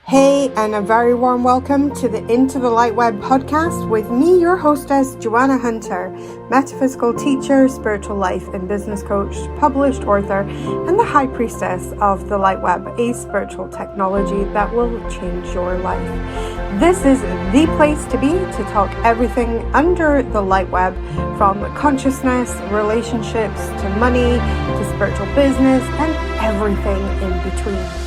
Hey, and a very warm welcome to the Into the LightWeb podcast with me, your hostess, Joanna Hunter, metaphysical teacher, spiritual life and business coach, published author, and the high priestess of the LightWeb, a spiritual technology that will change your life. This is the place to be to talk everything under the LightWeb, from consciousness, relationships, to money, to spiritual business, and everything in between.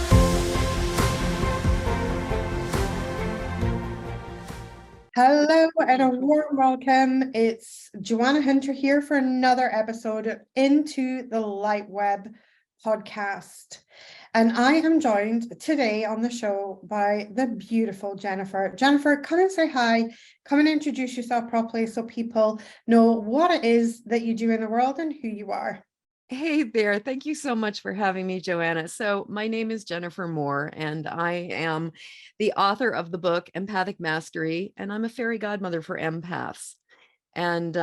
Hello and a warm welcome. It's Joanna Hunter here for another episode of Into the LightWeb podcast. And I am joined today on the show by the beautiful Jennifer. Jennifer, come and say hi. Come and introduce yourself properly so people know what it is that you do in the world and who you are. Hey there. Thank you so much for having me, Joanna. So my name is Jennifer Moore, and I am the author of the book Empathic Mastery, and I'm a fairy godmother for empaths. And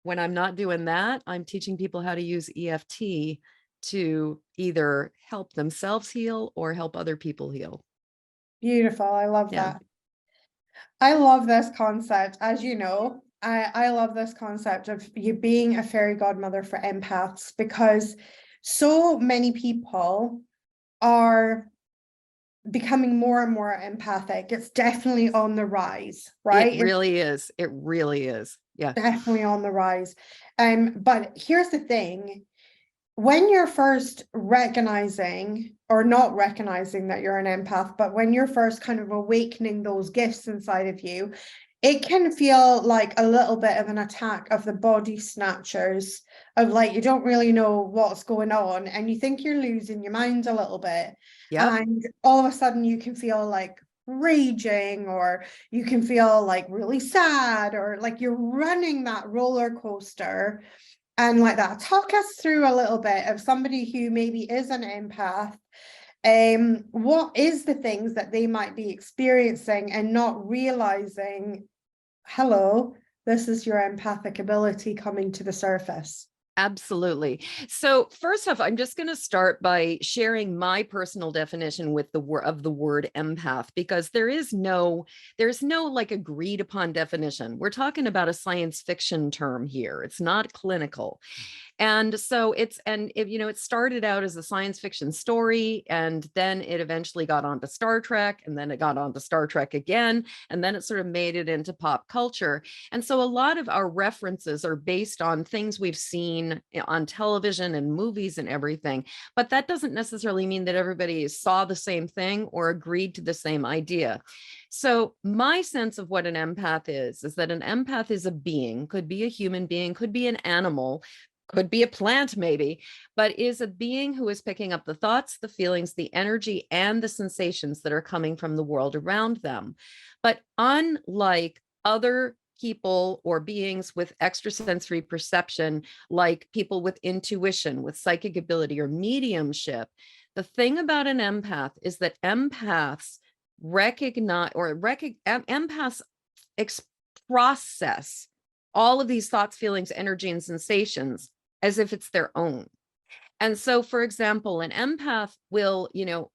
when I'm not doing that, I'm teaching people how to use EFT to either help themselves heal or help other people heal. Beautiful. I love Yeah. that. I love this concept. As you know, I love this concept of you being a fairy godmother for empaths, because so many people are becoming more and more empathic. It's definitely on the rise, right? It really is. It really is. Yeah. Definitely on the rise. But here's the thing. When you're first recognizing or not recognizing that you're an empath, but when you're first kind of awakening those gifts inside of you, it can feel like a little bit of an attack of the body snatchers, of like, you don't really know what's going on and you think you're losing your mind a little bit. Yep. And all of a sudden you can feel like raging, or you can feel like really sad, or like you're running that roller coaster. And like that, talk us through a little bit of somebody who maybe is an empath. What is the things that they might be experiencing and not realizing, hello, this is your empathic ability coming to the surface? Absolutely. So first off, I'm just going to start by sharing my personal definition with the word empath, because there's no like agreed upon definition. We're talking about a science fiction term here. It's not clinical. And so it started out as a science fiction story, and then it eventually got onto Star Trek, and then it got onto Star Trek again, and then it sort of made it into pop culture. And so a lot of our references are based on things we've seen on television and movies and everything. But that doesn't necessarily mean that everybody saw the same thing or agreed to the same idea. So my sense of what an empath is that an empath is a being, could be a human being, could be an animal, could be a plant maybe, but is a being who is picking up the thoughts, the feelings, the energy, and the sensations that are coming from the world around them. But unlike other people or beings with extrasensory perception, like people with intuition, with psychic ability or mediumship, the thing about an empath is that empaths empaths process all of these thoughts, feelings, energy, and sensations as if it's their own. And so, for example, an empath will,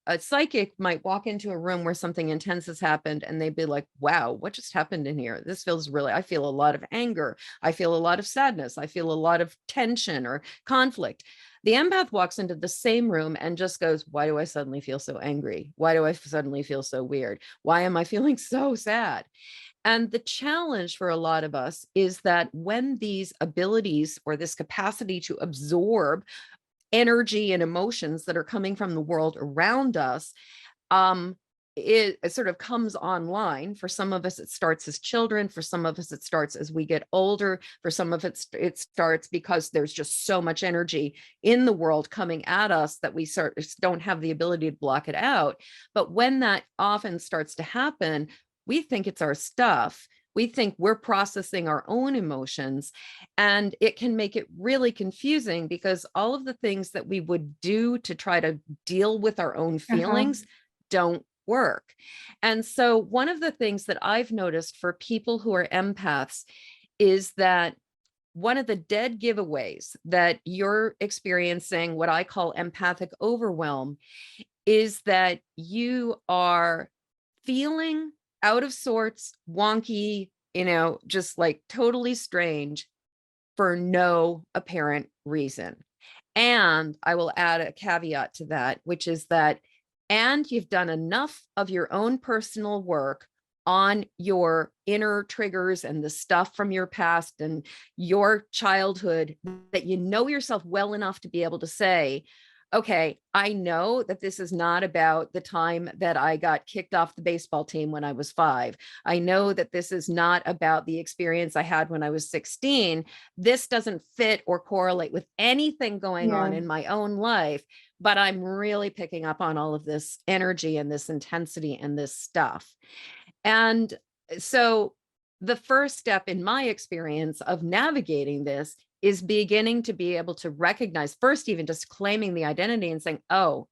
a psychic might walk into a room where something intense has happened and they'd be like, wow, what just happened in here? This feels really, I feel a lot of anger. I feel a lot of sadness. I feel a lot of tension or conflict. The empath walks into the same room and just goes, why do I suddenly feel so angry? Why do I suddenly feel so weird? Why am I feeling so sad? And the challenge for a lot of us is that when these abilities or this capacity to absorb energy and emotions that are coming from the world around us, it sort of comes online. For some of us, it starts as children. For some of us, it starts as we get older. For some of it starts because there's just so much energy in the world coming at us that we don't have the ability to block it out. But when that often starts to happen, we think it's our stuff. We think we're processing our own emotions, and it can make it really confusing because all of the things that we would do to try to deal with our own feelings don't work. And so one of the things that I've noticed for people who are empaths is that one of the dead giveaways that you're experiencing, what I call empathic overwhelm, is that you are feeling out of sorts, wonky, just like totally strange for no apparent reason. And I will add a caveat to that, which is that, and you've done enough of your own personal work on your inner triggers and the stuff from your past and your childhood that you know yourself well enough to be able to say, okay, I know that this is not about the time that I got kicked off the baseball team when I was 5. I know that this is not about the experience I had when I was 16. This doesn't fit or correlate with anything going on in my own life, but I'm really picking up on all of this energy and this intensity and this stuff. And so the first step in my experience of navigating this is beginning to be able to recognize, first, even just claiming the identity and saying, oh,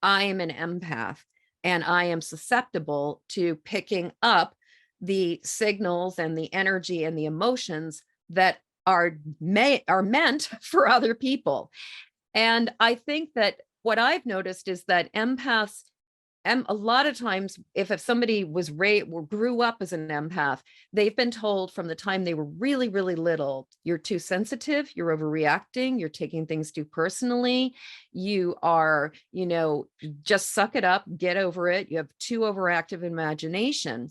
I am an empath and I am susceptible to picking up the signals and the energy and the emotions that are meant for other people. And I think that what I've noticed is that empaths, and a lot of times, if somebody was raised or grew up as an empath, they've been told from the time they were really, really little, you're too sensitive, you're overreacting, you're taking things too personally, you are, just suck it up, get over it, you have too overactive imagination.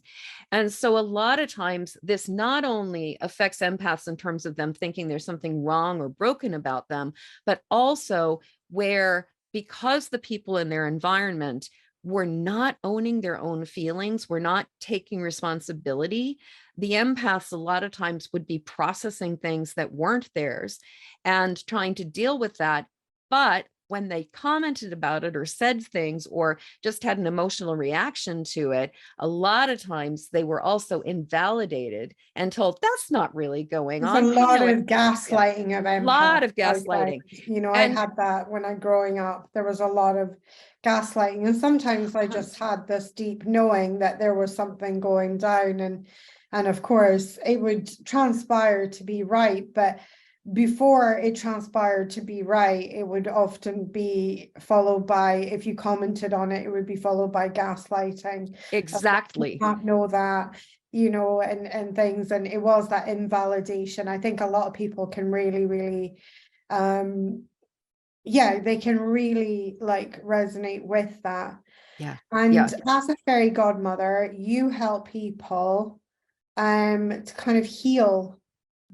And so a lot of times this not only affects empaths in terms of them thinking there's something wrong or broken about them, but also where, because the people in their environment were not owning their own feelings, were not taking responsibility, the empaths a lot of times would be processing things that weren't theirs and trying to deal with that. But when they commented about it or said things or just had an emotional reaction to it, a lot of times they were also invalidated and told that's not really going There's on. a lot of gaslighting of empaths. A lot of gaslighting. I had that when I growing up. There was a lot of gaslighting, and sometimes I just had this deep knowing that there was something going down, and of course it would transpire to be right, but before it transpired to be right, it would often be followed by, if you commented on it, it would be followed by gaslighting. Exactly. I know that, and things, and it was that invalidation. I think a lot of people can really, really, they can really like resonate with that. Yeah. And as a fairy godmother, you help people to kind of heal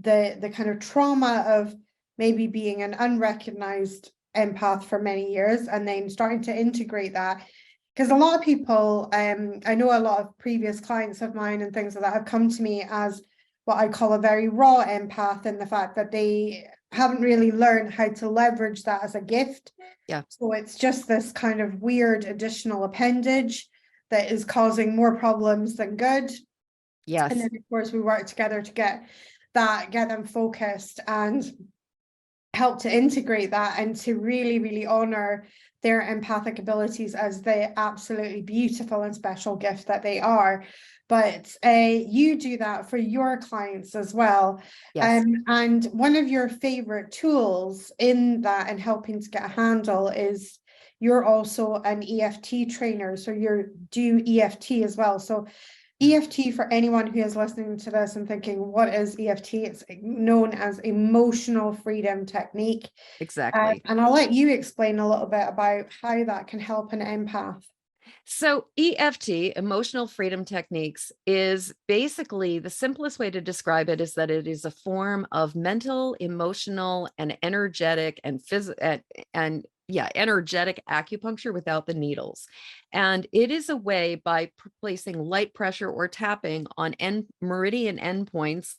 the kind of trauma of maybe being an unrecognized empath for many years and then starting to integrate that. Because a lot of people, I know a lot of previous clients of mine and things like that have come to me as what I call a very raw empath, in the fact that they haven't really learned how to leverage that as a gift. Yeah. So it's just this kind of weird additional appendage that is causing more problems than good. Yes. And then of course we work together to get them focused and help to integrate that and to really, really honor their empathic abilities as the absolutely beautiful and special gift that they are. But you do that for your clients as well. Yes. And one of your favorite tools in that and helping to get a handle is you're also an EFT trainer. So you do EFT as well. So EFT, for anyone who is listening to this and thinking, what is EFT? It's known as emotional freedom technique. Exactly. And I'll let you explain a little bit about how that can help an empath. So EFT, emotional freedom techniques, is basically the simplest way to describe it is that it is a form of mental, emotional, and energetic and physical energetic acupuncture without the needles. And it is a way by placing light pressure or tapping on meridian endpoints,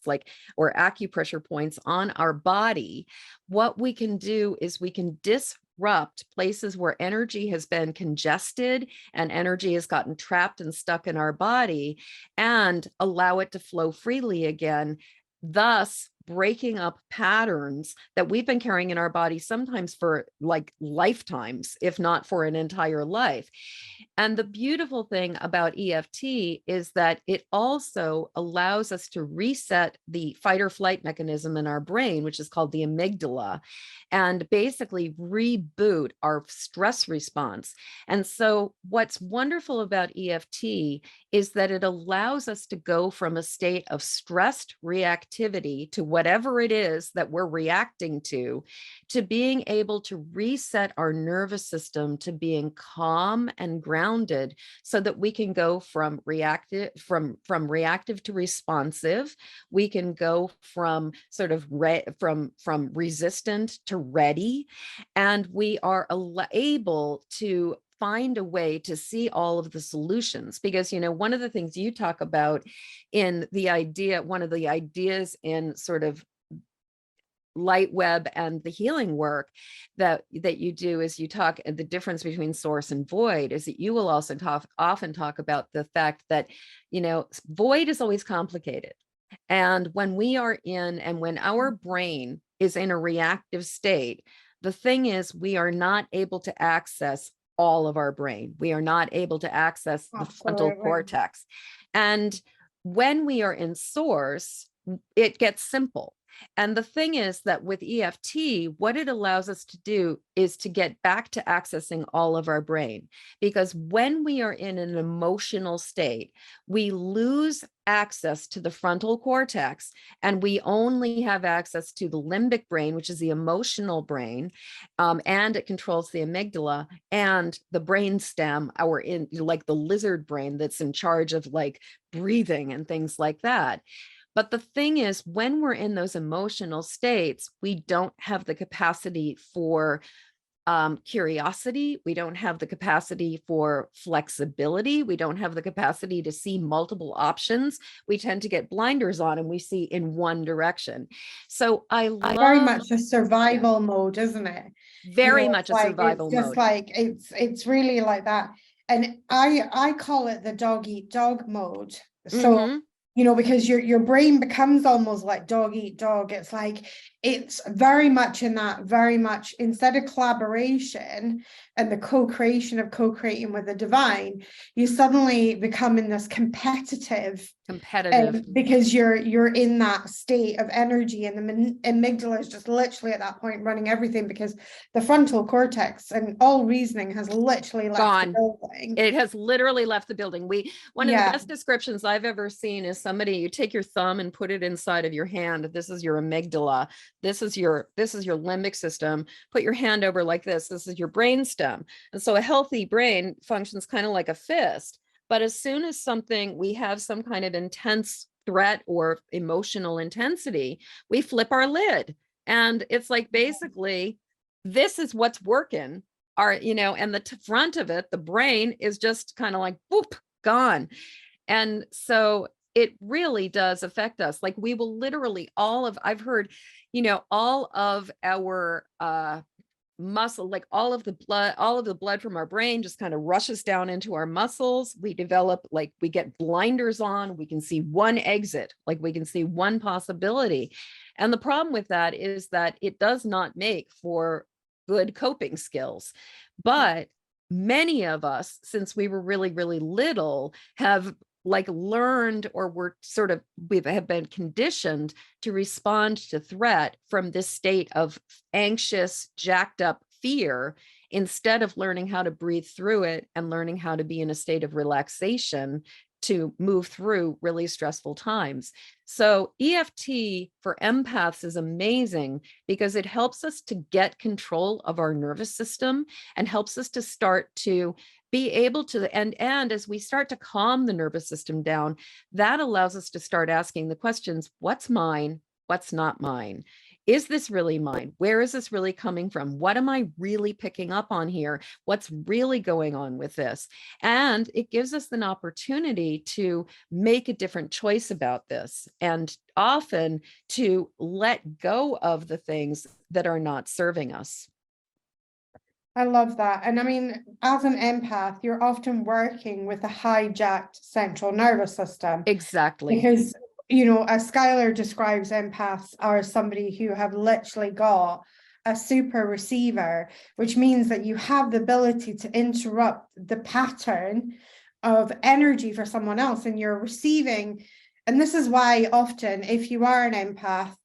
or acupressure points on our body. What we can do is we can disrupt places where energy has been congested and energy has gotten trapped and stuck in our body and allow it to flow freely again. Thus, breaking up patterns that we've been carrying in our body, sometimes for like lifetimes, if not for an entire life. And the beautiful thing about EFT is that it also allows us to reset the fight or flight mechanism in our brain, which is called the amygdala, and basically reboot our stress response. And so, what's wonderful about EFT is that it allows us to go from a state of stressed reactivity to whatever it is that we're reacting to being able to reset our nervous system to being calm and grounded, so that we can go from reactive to responsive. We can go from sort of from resistant to ready, and we are able to find a way to see all of the solutions. Because, one of the things you talk about in the idea, one of the ideas in sort of LightWeb and the healing work that you do, is you talk the difference between source and void, is that you will also often talk about the fact that void is always complicated. And when when our brain is in a reactive state, the thing is, we are not able to access all of our brain. We are not able to access the frontal cortex. And when we are in source, it gets simple. And the thing is that with EFT, what it allows us to do is to get back to accessing all of our brain. Because when we are in an emotional state, we lose access to the frontal cortex, and we only have access to the limbic brain, which is the emotional brain, and it controls the amygdala and the brain stem, like the lizard brain that's in charge of like breathing and things like that. But the thing is, when we're in those emotional states, we don't have the capacity for curiosity. We don't have the capacity for flexibility. We don't have the capacity to see multiple options. We tend to get blinders on and we see in one direction. So I love very much a survival mode, isn't it? Very much a survival mode. It's just like it's really like that. And I call it the dog eat dog mode. So because your brain becomes almost like dog eat dog. It's like, it's very much in that, very much, instead of collaboration and the co-creation of co-creating with the divine, you suddenly become in this competitive because you're in that state of energy, and the amygdala is just literally at that point running everything, because the frontal cortex and all reasoning has literally left the building. It has literally left the building. One of the best descriptions I've ever seen is somebody, you take your thumb and put it inside of your hand. This is your amygdala. This is your limbic system. Put your hand over like this. This is your brain stem. And so a healthy brain functions kind of like a fist. But as soon as we have some kind of intense threat or emotional intensity, we flip our lid. And it's like, basically, this is what's working. And the front of it, the brain, is just kind of like, boop, gone. And so it really does affect us. Like, we will literally I've heard, all of our muscle, like all of the blood from our brain just kind of rushes down into our muscles. We get blinders on. We can see one exit, like we can see one possibility. And the problem with that is that it does not make for good coping skills. But many of us, since we were really, really little, have learned, or we have been conditioned to respond to threat from this state of anxious, jacked up fear, instead of learning how to breathe through it and learning how to be in a state of relaxation to move through really stressful times. So EFT for empaths is amazing because it helps us to get control of our nervous system and helps us to start to be able to, and as we start to calm the nervous system down, that allows us to start asking the questions: what's mine? What's not mine? Is this really mine? Where is this really coming from? What am I really picking up on here? What's really going on with this? And it gives us an opportunity to make a different choice about this, and often to let go of the things that are not serving us. I love that. And I mean, as an empath, you're often working with a hijacked central nervous system. Exactly. Because as Skylar describes empaths are somebody who have literally got a super receiver, which means that you have the ability to interrupt the pattern of energy for someone else, and you're receiving. And this is why often, if you are an empath,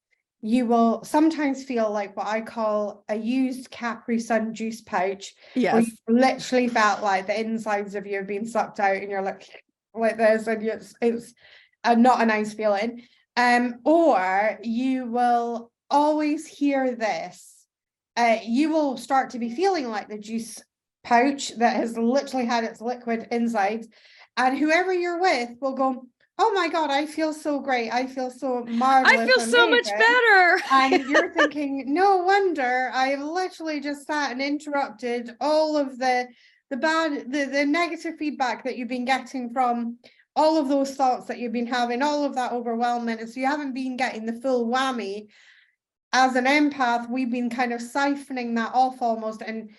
you will sometimes feel like what I call a used Capri Sun juice pouch, where you Yes. literally felt like the insides of you have been sucked out, and you're like this, and it's not a nice feeling. Or you will always hear this. You will start to be feeling like the juice pouch that has literally had its liquid inside, and whoever you're with will go, "Oh my God, I feel so great. I feel so I marvelous, feel so much amazing." better. And you're thinking, no wonder I've literally just sat and interrupted all of the bad, the negative feedback that you've been getting from all of those thoughts that you've been having, all of that overwhelming. And so you haven't been getting the full whammy. As an empath, we've been kind of siphoning that off almost, and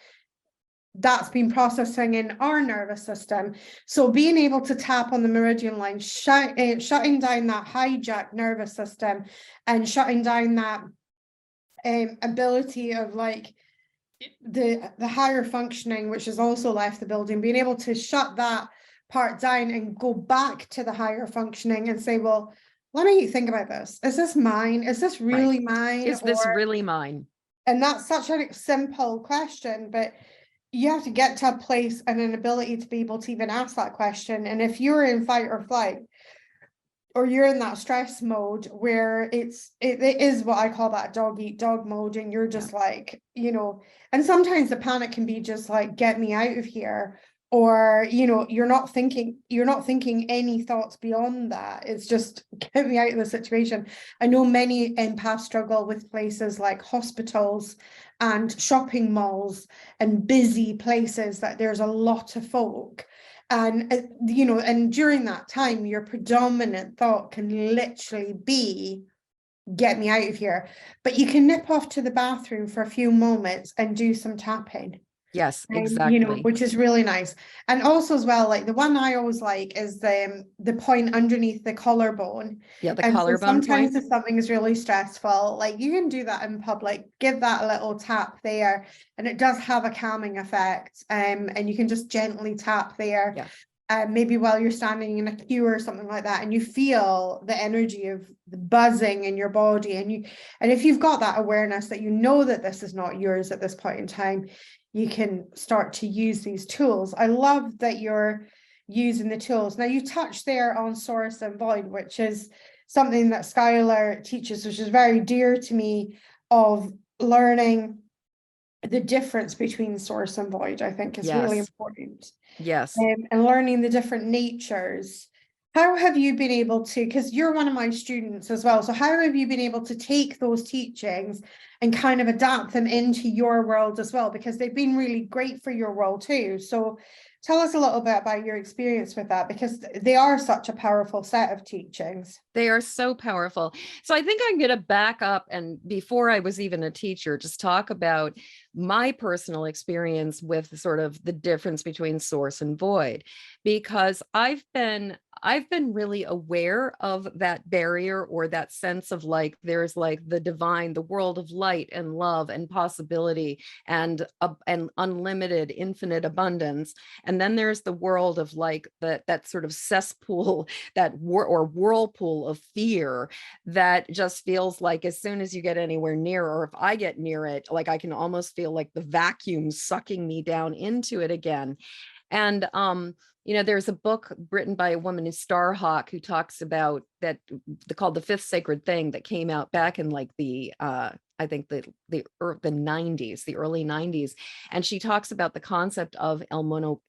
that's been processing in our nervous system. So being able to tap on the meridian line, shutting down that hijacked nervous system, and shutting down that ability of like the higher functioning, which has also left the building, being able to shut that part down and go back to the higher functioning and say, well, let me think about this. Is this mine? Is this really mine? Is this really mine? And that's such a simple question, but you have to get to a place and an ability to be able to even ask that question. And if you're in fight or flight, or you're in that stress mode where it is what I call that dog eat dog mode, and you're just like, and sometimes the panic can be just like, get me out of here. Or, you're not thinking any thoughts beyond that. It's just, get me out of the situation. I know many empaths struggle with places like hospitals and shopping malls and busy places that there's a lot of folk. And, and during that time, your predominant thought can literally be, get me out of here. But you can nip off to the bathroom for a few moments and do some tapping. Yes, exactly. Which is really nice. And also as well, like the one I always like is the point underneath the collarbone. Yeah, the And so collarbone sometimes point. if something is really stressful, like you can do that in public, give that a little tap there, and it does have a calming effect. And you can just gently tap there. Yeah. Maybe while you're standing in a queue or something like that, and you feel the energy of the buzzing in your body, and if you've got that awareness that you know that this is not yours at this point in time, you can start to use these tools. I love that you're using the tools. Now you touched there on source and void, which is something that Skylar teaches, which is very dear to me, of learning the difference between source and void. I think is really important. Yes. And learning the different natures. How have you been able to, because you're one of my students as well, so how have you been able to take those teachings and kind of adapt them into your world as well? Because they've been really great for your world too. So tell us a little bit about your experience with that, because they are such a powerful set of teachings. They are so powerful. So I think I'm going to back up, and before I was even a teacher, just talk about my personal experience with sort of the difference between source and void, because I've been really aware of that barrier, or that sense of like, there's like the divine, the world of light and love and possibility and unlimited infinite abundance. And then there's the world of like that sort of cesspool, that whirlpool of fear that just feels like as soon as you get anywhere near, or if I get near it, like I can almost feel like the vacuum sucking me down into it again. And there's a book written by a woman, Starhawk, who talks about that, called The Fifth Sacred Thing, that came out back in like the I think the 90s, the early 90s. And she talks about the concept of el mundo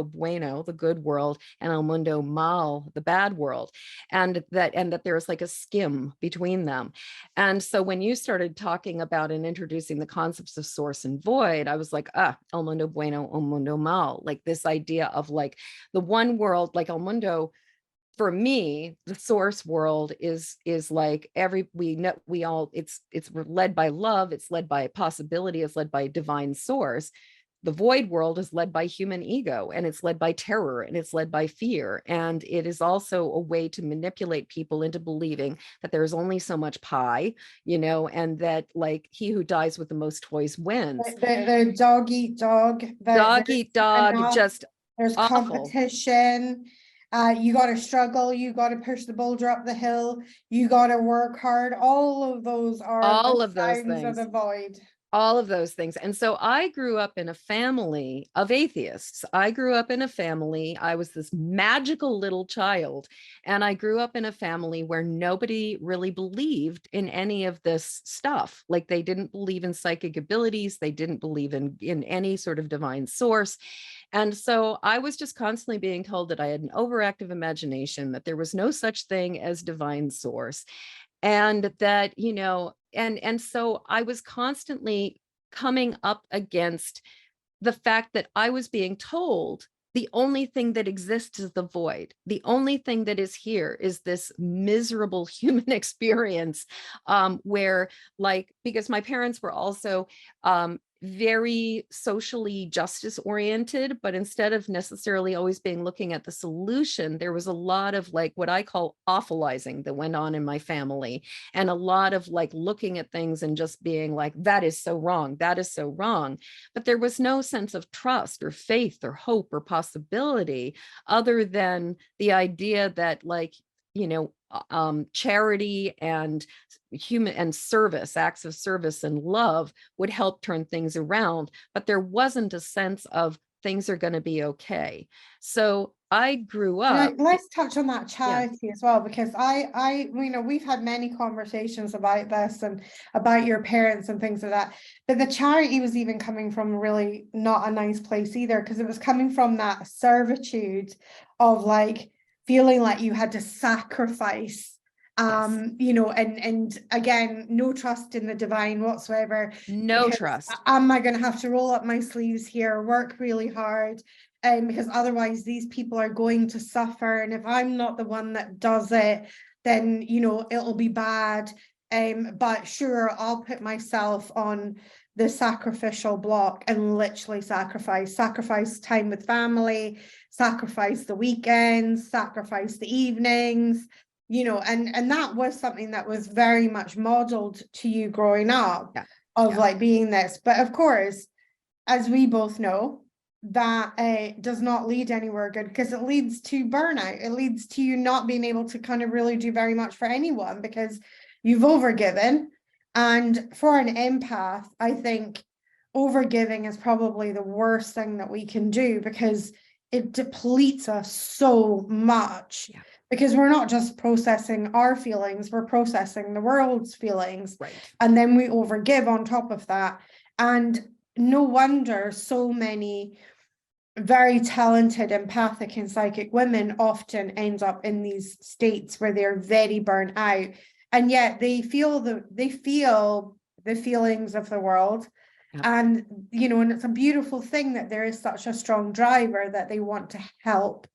bueno, the good world, and el mundo mal, the bad world. And that there's like a skim between them. And so when you started talking about and introducing the concepts of source and void, I was like, el mundo bueno, el mundo mal, like this idea of like the one world, like el mundo. For me, the source world is like it's led by love, it's led by possibility, it's led by divine source. the void world is led by human ego, and it's led by terror, and it's led by fear. And it is also a way to manipulate people into believing that there's only so much pie, and that like he who dies with the most toys wins. The dog eat dog. Dog eat dog, just there's awful. competition. You got to struggle. You got to push the boulder up the hill. You got to work hard. All of those are All the of those signs of things. the void. All of those things. And so I grew up in a family of atheists. I grew up in a family, I was this magical little child, and I grew up in a family where nobody really believed in any of this stuff. Like they didn't believe in psychic abilities, they didn't believe in any sort of divine source. And so I was just constantly being told that I had an overactive imagination, that there was no such thing as divine source, and that, and so I was constantly coming up against the fact that I was being told the only thing that exists is the void. The only thing that is here is this miserable human experience, where, like, because my parents were also very socially justice oriented, but instead of necessarily always being looking at the solution, there was a lot of like what I call awfulizing that went on in my family, and a lot of like looking at things and just being like, that is so wrong, that is so wrong. But there was no sense of trust or faith or hope or possibility, other than the idea that, like, charity and human and service, acts of service and love would help turn things around. But there wasn't a sense of things are going to be okay. So I grew up. Let's touch on that charity as well, because we've had many conversations about this and about your parents and things like that. But the charity was even coming from really not a nice place either, because it was coming from that servitude of like feeling like you had to sacrifice, and again, no trust in the divine whatsoever. No trust. Am I going to have to roll up my sleeves here, work really hard? Because otherwise these people are going to suffer. And if I'm not the one that does it, then, it'll be bad. But sure, I'll put myself on the sacrificial block and literally sacrifice time with family, sacrifice the weekends, sacrifice the evenings, and that was something that was very much modeled to you growing up, like being this. But of course, as we both know, that does not lead anywhere good, because it leads to burnout. It leads to you not being able to kind of really do very much for anyone because you've overgiven. And for an empath, I think overgiving is probably the worst thing that we can do, because it depletes us so much. Because we're not just processing our feelings, we're processing the world's feelings. Right. And then we overgive on top of that. And no wonder so many very talented empathic and psychic women often end up in these states where they're very burnt out, and yet they feel the feelings of the world. And and it's a beautiful thing that there is such a strong driver that they want to help,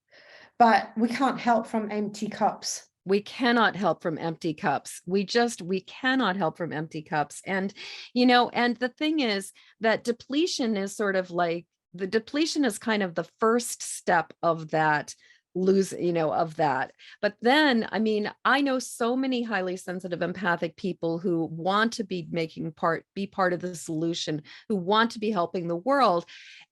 but we can't help from empty cups. We cannot help from empty cups. We cannot help from empty cups. And, and the thing is that depletion is sort of like, the depletion is kind of the first step of that of that. But then, I know so many highly sensitive empathic people who want to be be part of the solution, who want to be helping the world.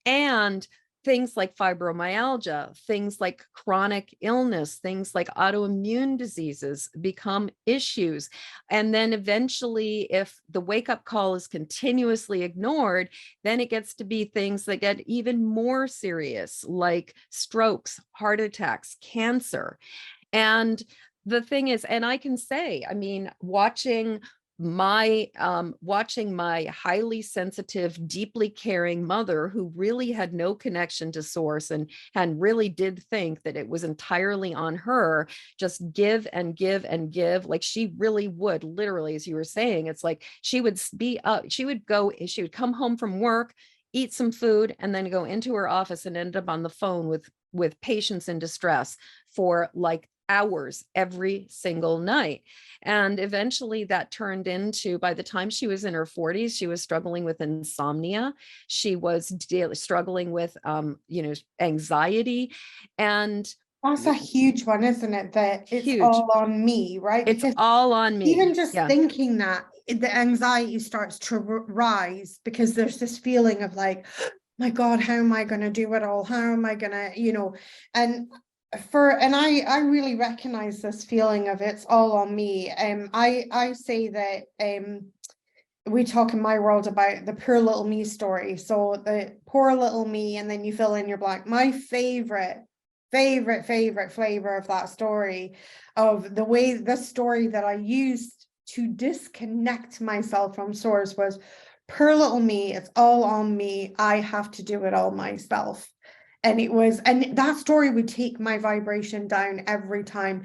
And things like fibromyalgia, things like chronic illness, things like autoimmune diseases become issues. And then eventually, if the wake-up call is continuously ignored, then it gets to be things that get even more serious, like strokes, heart attacks, cancer. And the thing is, and I can say, watching my highly sensitive, deeply caring mother, who really had no connection to source and really did think that it was entirely on her, just give and give and give. Like she really would, literally, as you were saying, it's like she would come home from work, eat some food, and then go into her office and end up on the phone with patients in distress for like hours every single night. And eventually that turned into, by the time she was in her 40s, she was struggling with insomnia. She was struggling with, anxiety. And That's a huge one, isn't it? That it's huge. all on me, right? It's Because all on me. even just Yeah. thinking that, the anxiety starts to rise because there's this feeling of like, my God, how am I going to do it all? How am I going to, and I really recognize this feeling of it's all on me. I say that we talk in my world about the poor little me story. So the poor little me, and then you fill in your blank. My favorite flavor of that story, of the story that I used to disconnect myself from source, was poor little me, it's all on me, I have to do it all myself. And that story would take my vibration down every time.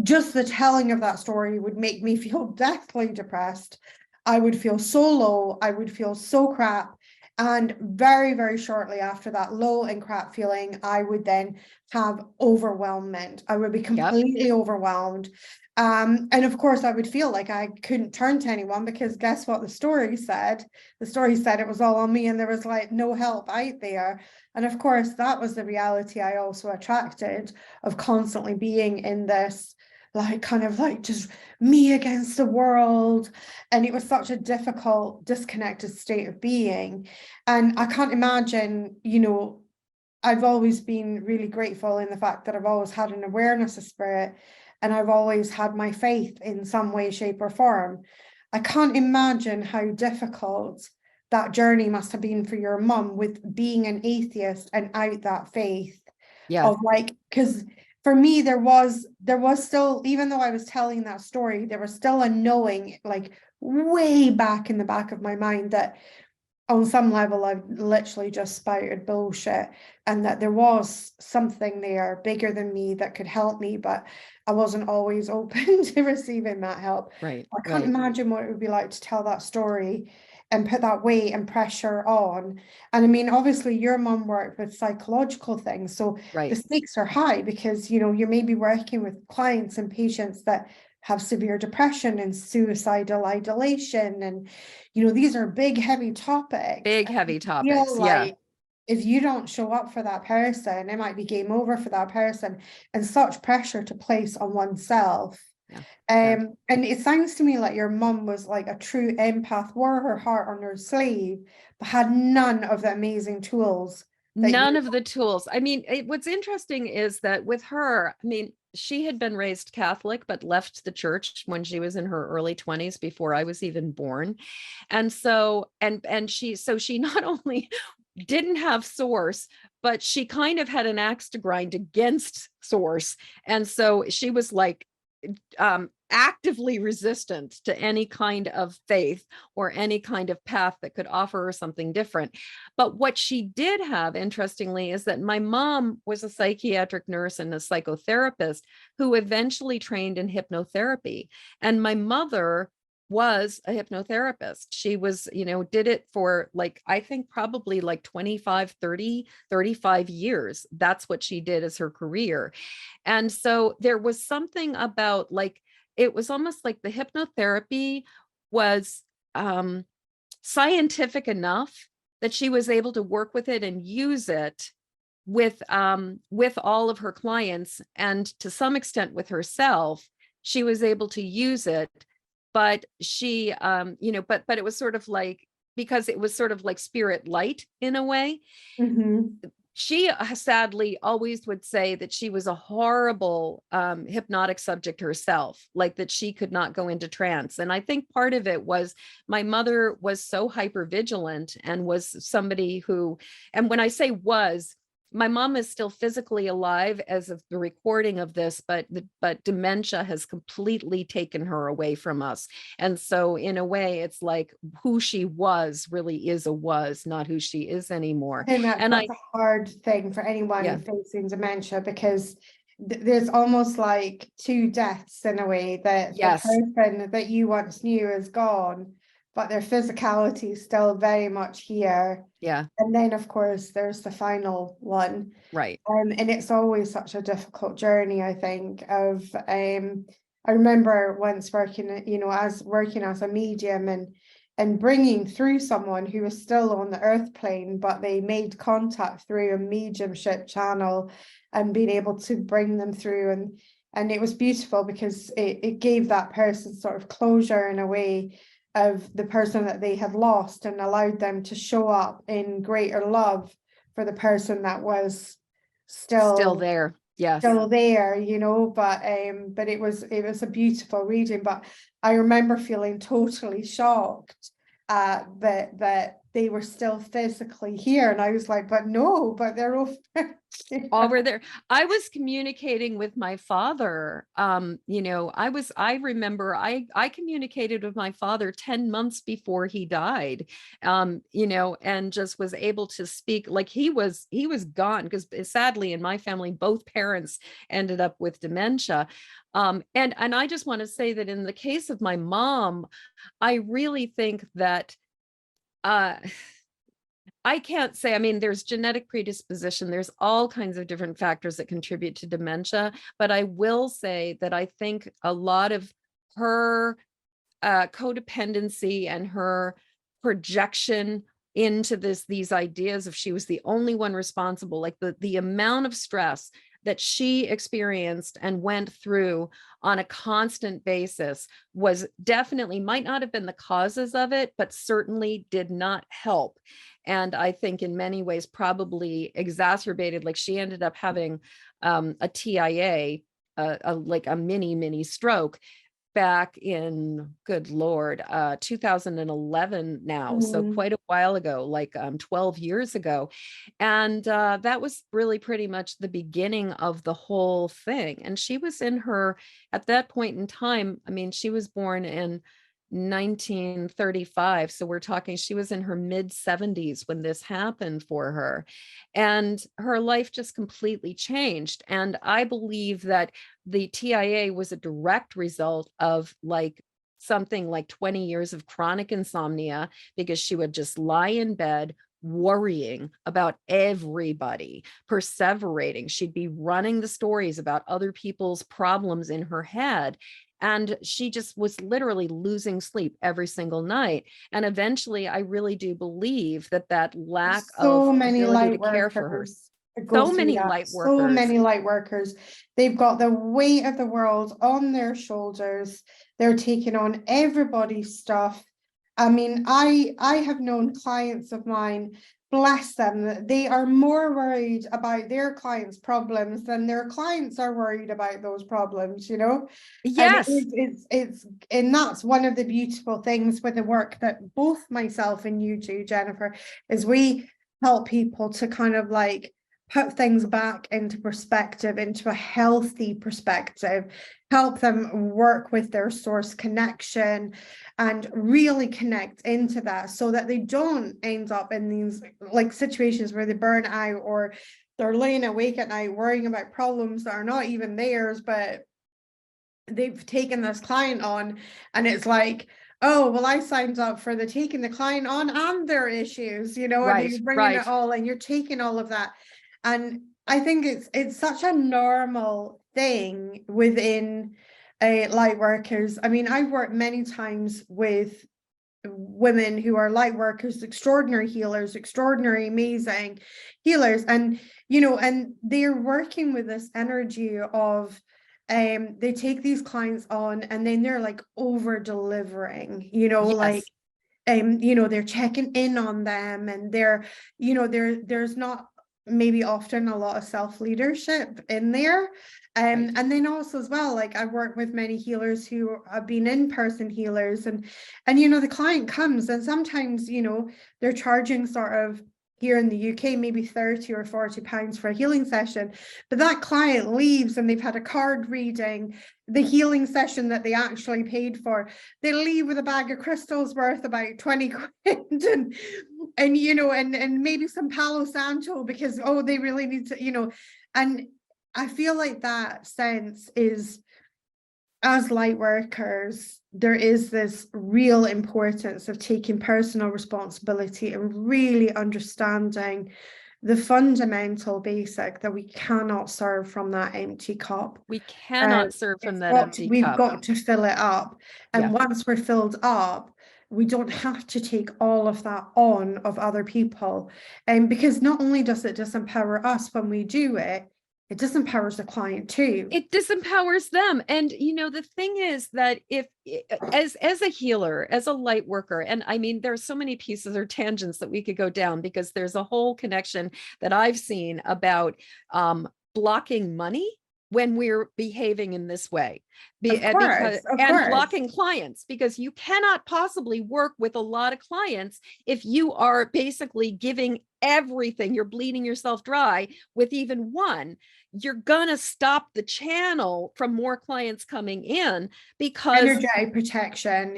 Just the telling of that story would make me feel deathly depressed. I would feel so low, I would feel so crap. And very, very shortly after that low and crap feeling, I would then have overwhelmment. I would be completely overwhelmed. And of course, I would feel like I couldn't turn to anyone, because guess what the story said? The story said it was all on me and there was like no help out there. And of course, that was the reality I also attracted, of constantly being in this like kind of like just me against the world. And it was such a difficult, disconnected state of being. And I can't imagine, I've always been really grateful in the fact that I've always had an awareness of spirit, and I've always had my faith in some way, shape, or form. I can't imagine how difficult that journey must have been for your mum, with being an atheist and out that faith. Yeah. Of like, because for me, there was still, even though I was telling that story, there was still a knowing, like way back in the back of my mind, that on some level I've literally just spouted bullshit, and that there was something there bigger than me that could help me, but I wasn't always open to receiving that help. Right. I can't imagine what it would be like to tell that story and put that weight and pressure on. And I mean, obviously your mum worked with psychological things, so the stakes are high, because you're maybe working with clients and patients that have severe depression and suicidal ideation, and these are big heavy topics. Yeah. If you don't show up for that person, it might be game over for that person, and such pressure to place on oneself. And it sounds to me like your mum was like a true empath, wore her heart on her sleeve, but had none of the amazing tools. None of the tools. I mean, what's interesting is that with her, I mean, she had been raised Catholic, but left the church when she was in her early 20s, before I was even born. And so, she not only didn't have source, but she kind of had an axe to grind against source. And so she was like, actively resistant to any kind of faith or any kind of path that could offer her something different. But what she did have, interestingly, is that my mom was a psychiatric nurse and a psychotherapist who eventually trained in hypnotherapy. And my mother was a hypnotherapist. She was, did it for like, I think probably like 25, 30, 35 years. That's what she did as her career. And so there was something about like, it was almost like the hypnotherapy was scientific enough that she was able to work with it and use it with all of her clients, and to some extent with herself. She was able to use it, but she, but it was sort of like, because it was sort of like spirit light in a way. She sadly always would say that she was a horrible hypnotic subject herself, like that she could not go into trance. And I think part of it was my mother was so hyper vigilant, and was somebody who, and when I say was, my mom is still physically alive as of the recording of this, but dementia has completely taken her away from us. And so in a way, it's like who she was really is a was, not who she is anymore. And that's a hard thing for anyone facing dementia, because there's almost like two deaths in a way, that the person that you once knew is gone, but their physicality is still very much here. Yeah. And then, of course, there's the final one. Right. And it's always such a difficult journey, I think, I remember once working, as working as a medium and bringing through someone who was still on the earth plane, but they made contact through a mediumship channel and being able to bring them through. And it was beautiful because it gave that person sort of closure in a way of the person that they had lost, and allowed them to show up in greater love for the person that was Still still there. Yes. there, but it was a beautiful reading. But I remember feeling totally shocked that they were still physically here, and I was like, but they're over Over there. I was communicating with my father. I remember I communicated with my father 10 months before he died, and just was able to speak. Like he was gone, because sadly in my family, both parents ended up with dementia. And I just want to say that in the case of my mom, I really think that, I can't say, I mean, there's genetic predisposition, there's all kinds of different factors that contribute to dementia, but I will say that I think a lot of her codependency and her projection into these ideas of she was the only one responsible, like the amount of stress that she experienced and went through on a constant basis was definitely, might not have been the causes of it, but certainly did not help. And I think in many ways probably exacerbated, like she ended up having a TIA, like a mini stroke back in, good Lord, 2011 now. So quite a while ago, like 12 years ago. And that was really pretty much the beginning of the whole thing. And she was at that point in time, I mean, she was born in 1935. So we're talking, she was in her mid 70s when this happened for her. And her life just completely changed. And I believe that the TIA was a direct result of something like 20 years of chronic insomnia, because she would just lie in bed worrying about everybody, perseverating. She'd be running the stories about other people's problems in her head. And she just was literally losing sleep every single night. And eventually, I really do believe that lack so of many ability light to care for her. workers go So through many that. light So workers. many light workers. They've got the weight of the world on their shoulders. They're taking on everybody's stuff. I mean, I have known clients of mine, bless them, that they are more worried about their clients' problems than their clients are worried about those problems, And Yes. and that's one of the beautiful things with the work that both myself and you do, Jennifer, is we help people to kind of like put things back into perspective, into a healthy perspective, help them work with their source connection and really connect into that, so that they don't end up in these like situations where they burn out, or they're laying awake at night worrying about problems that are not even theirs, but they've taken this client on, and it's like, oh, well, I signed up for the taking the client on and their issues, and you're bringing it all, and you're taking all of that. And I think it's such a normal thing within light workers. I mean, I've worked many times with women who are light workers, extraordinary healers, extraordinary, amazing healers, and and they're working with this energy of they take these clients on, and then they're like over delivering, Yes. they're checking in on them, and there's not maybe often a lot of self-leadership in there. Right. And then also as well, like I work with many healers who have been in-person healers, and the client comes, and sometimes they're charging sort of, here in the UK, maybe 30 or 40 pounds for a healing session, but that client leaves and they've had a card reading, the healing session that they actually paid for. They leave with a bag of crystals worth about 20 quid, and maybe some Palo Santo, because they really need to, and I feel like that sense is as light workers, there is this real importance of taking personal responsibility and really understanding the fundamental basic that we cannot serve from that empty cup. We cannot serve from that empty We've cup. got to fill it up. And Yeah. once we're filled up, we don't have to take all of that on of other people. And because not only does it disempower us when we do it, it disempowers the client too. It disempowers them. And the thing is that if as a healer, as a light worker, and I mean there's so many pieces or tangents that we could go down, because there's a whole connection that I've seen about blocking money when we're behaving in this way, because blocking clients, because you cannot possibly work with a lot of clients if you are basically giving everything, you're bleeding yourself dry with even one. You're gonna stop the channel from more clients coming in, because energetic protection,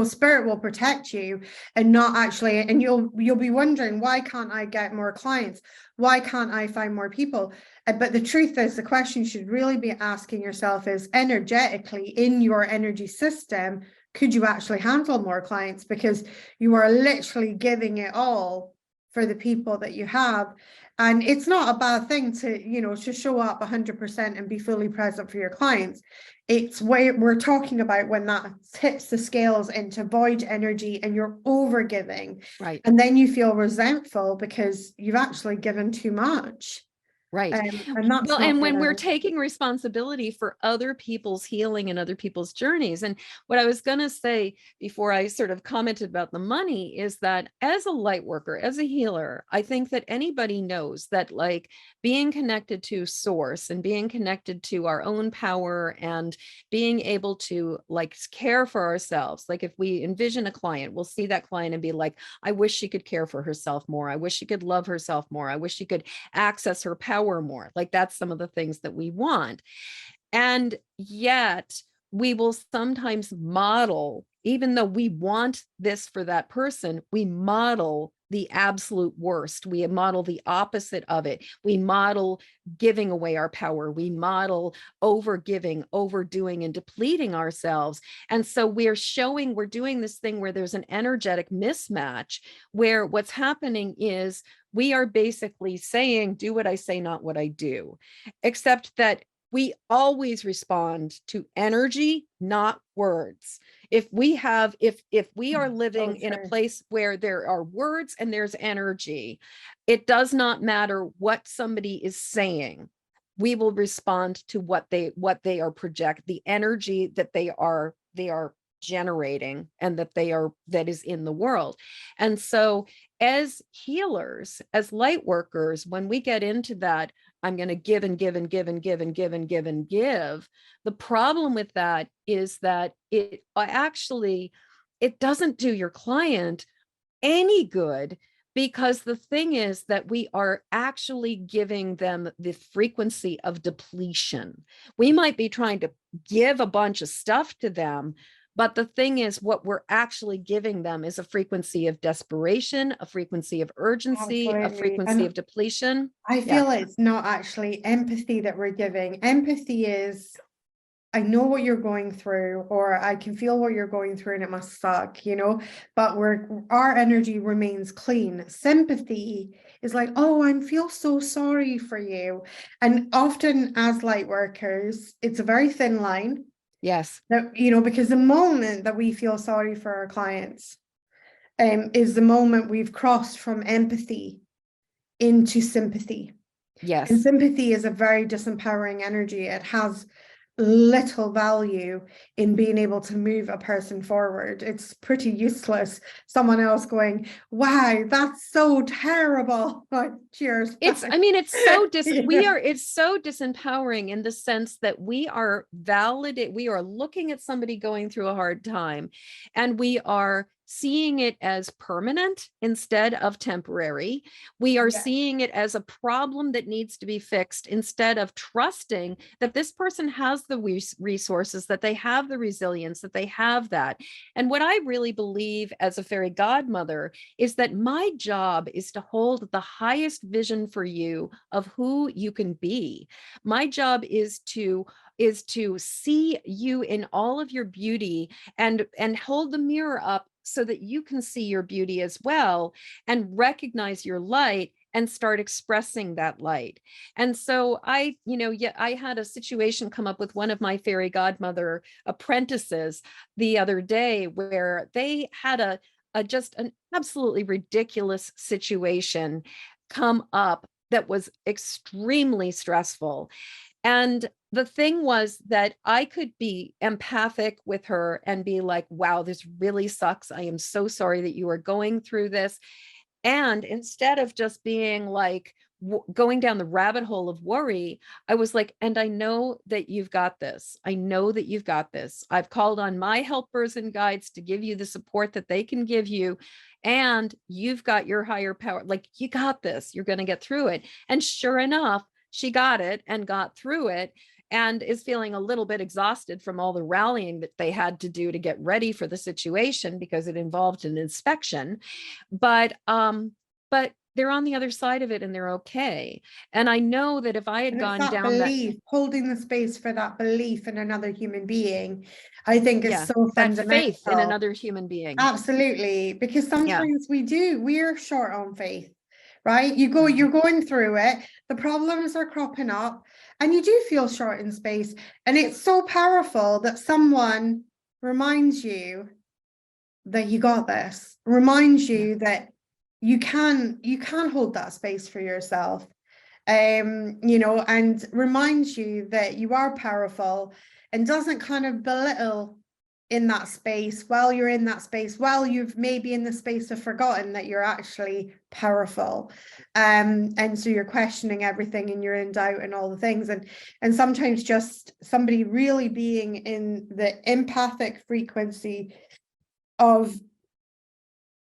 spirit will protect you, and not actually, and you'll be wondering, why can't I get more clients? Why can't I find more people? But the truth is, the question you should really be asking yourself is, energetically in your energy system, could you actually handle more clients? Because you are literally giving it all for the people that you have. And it's not a bad thing to show up 100% and be fully present for your clients. It's where we're talking about when that tips the scales into void energy and you're over giving. Right. And then you feel resentful because you've actually given too much. Right. And that's and when we're taking responsibility for other people's healing and other people's journeys. And what I was going to say before I sort of commented about the money is that as a light worker, as a healer, I think that anybody knows that, like, being connected to source and being connected to our own power and being able to, like, care for ourselves. Like, if we envision a client, we'll see that client and be like, I wish she could care for herself more. I wish she could love herself more. I wish she could access her power more. Like, that's some of the things that we want. And yet we will sometimes model, even though we want this for that person, we model the absolute worst. We model the opposite of it. We model giving away our power. We model over giving, overdoing, and depleting ourselves. And so we're doing this thing where there's an energetic mismatch, where what's happening is we are basically saying, do what I say, not what I do, except that we always respond to energy, not words. If we are living in a place where there are words and there's energy, it does not matter what somebody is saying. We will respond to what they are the energy that they are generating, and that is in the world. And so as healers, as light workers, when we get into that, I'm going to give and give and give and give and give and give and give. The problem with that is that it doesn't do your client any good, because the thing is that we are actually giving them the frequency of depletion. We might be trying to give a bunch of stuff to them, but the thing is, what we're actually giving them is a frequency of desperation, a frequency of urgency, a frequency of depletion. I feel it's not actually empathy that we're giving. Empathy is, I know what you're going through, or I can feel what you're going through and it must suck, but our energy remains clean. Sympathy is like, oh, I feel so sorry for you. And often as light workers, it's a very thin line. Yes. That, because the moment that we feel sorry for our clients is the moment we've crossed from empathy into sympathy. Yes. And sympathy is a very disempowering energy. It has little value in being able to move a person forward. It's pretty useless. Someone else going, wow, that's so terrible. Cheers. It's so it's so disempowering in the sense that we are looking at somebody going through a hard time, and we are seeing it as permanent instead of temporary. We are seeing it as a problem that needs to be fixed, instead of trusting that this person has the resources, that they have the resilience, that they have that. And what I really believe as a fairy godmother is that my job is to hold the highest vision for you of who you can be. My job is to is to see you in all of your beauty and hold the mirror up so that you can see your beauty as well and recognize your light and start expressing that light. And so I, I had a situation come up with one of my fairy godmother apprentices the other day where they had a just an absolutely ridiculous situation come up that was extremely stressful. And the thing was that I could be empathic with her and be like, wow, this really sucks. I am so sorry that you are going through this. And instead of just being like going down the rabbit hole of worry, I was like, and I know that you've got this. I know that you've got this. I've called on my helpers and guides to give you the support that they can give you. And you've got your higher power. Like, you got this. You're going to get through it. And sure enough, she got it and got through it, and is feeling a little bit exhausted from all the rallying that they had to do to get ready for the situation because it involved an inspection. But they're on the other side of it and they're okay. And I know that if I had gone that down belief, holding the space for that belief in another human being, I think is so that fundamental. faith in another human being. Absolutely, because sometimes we're short on faith, right? You're going through it, the problems are cropping up, and you do feel short in space. And it's so powerful that someone reminds you that you got this, reminds you that you can hold that space for yourself, and reminds you that you are powerful, and doesn't kind of belittle in that space while you're in that space, while you've maybe in the space of forgotten that you're actually powerful. And so you're questioning everything and you're in doubt and all the things. And sometimes just somebody really being in the empathic frequency of,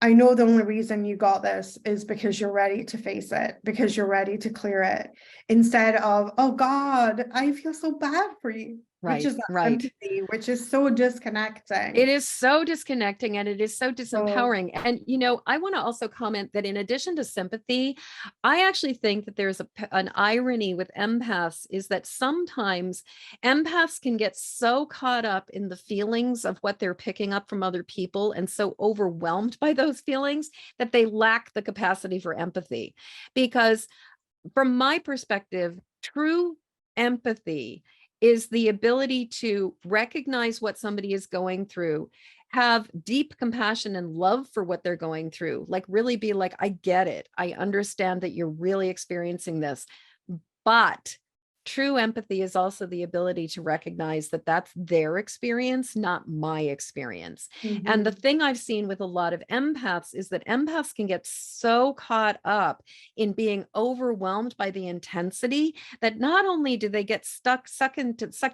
I know the only reason you got this is because you're ready to face it, because you're ready to clear it, instead of, oh God, I feel so bad for you. Which is empathy, which is so disconnecting. It is so disconnecting and it is so disempowering. And, I want to also comment that in addition to sympathy, I actually think that there's an irony with empaths, is that sometimes empaths can get so caught up in the feelings of what they're picking up from other people and so overwhelmed by those feelings that they lack the capacity for empathy. Because from my perspective, true empathy is the ability to recognize what somebody is going through, have deep compassion and love for what they're going through, like really be like, I get it. I understand that you're really experiencing this. But true empathy is also the ability to recognize that that's their experience, not my experience. Mm-hmm. And the thing I've seen with a lot of empaths is that empaths can get so caught up in being overwhelmed by the intensity that not only do they get sucked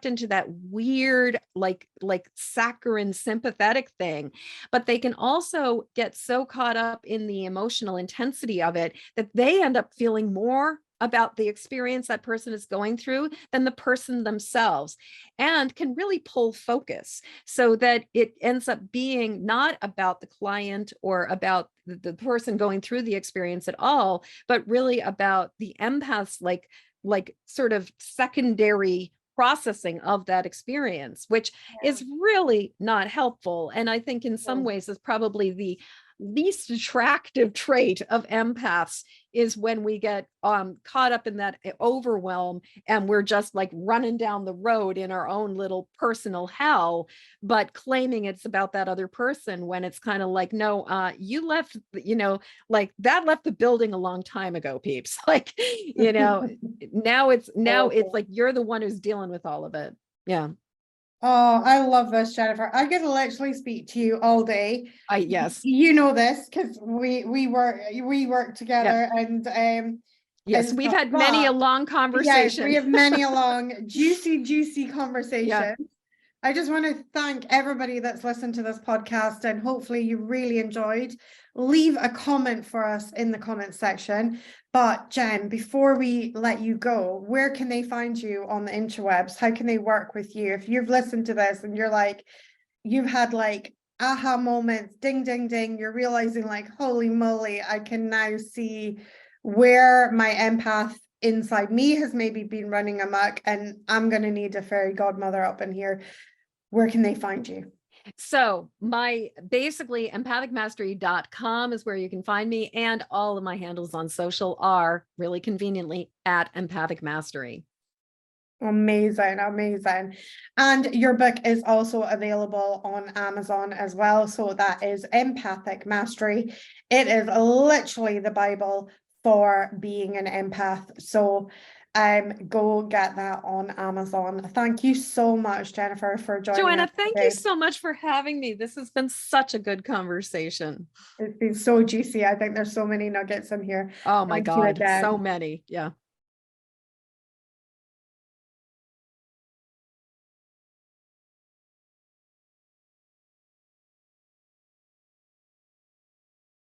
into that weird, like saccharine sympathetic thing, but they can also get so caught up in the emotional intensity of it that they end up feeling more about the experience that person is going through than the person themselves, and can really pull focus so that it ends up being not about the client or about the person going through the experience at all, but really about the empath's like sort of secondary processing of that experience, which is really not helpful. And I think in some ways is probably the least attractive trait of empaths, is when we get caught up in that overwhelm and we're just like running down the road in our own little personal hell, but claiming it's about that other person, when it's kind of like, no, you left, like that left the building a long time ago, peeps. Like, now it's like you're the one who's dealing with all of it. Yeah. Oh, I love this, Jennifer. I could literally speak to you all day. Yes. You know this because we work together, and yes, we've had many a long conversation. Yes, we have many a long juicy conversation. Yeah. I just want to thank everybody that's listened to this podcast, and hopefully you really enjoyed. Leave a comment for us in the comment section. But Jen, before we let you go, where can they find you on the interwebs? How can they work with you? If you've listened to this and you're like, you've had like aha moments, ding, ding, ding, you're realizing like, holy moly, I can now see where my empath inside me has maybe been running amok and I'm going to need a fairy godmother up in here, where can they find you? So my basically empathicmastery.com is where you can find me, and all of my handles on social are really conveniently at Empathic Mastery. Amazing, amazing. And your book is also available on Amazon as well. So that is Empathic Mastery. It is literally the Bible for being an empath. So go get that on Amazon. Thank you so much, Jennifer, for joining Joanna, us thank today. you so much for having me. This has been such a good conversation. It's been so juicy. I think there's so many nuggets in here. Oh my Thank you God, again. so many. Yeah.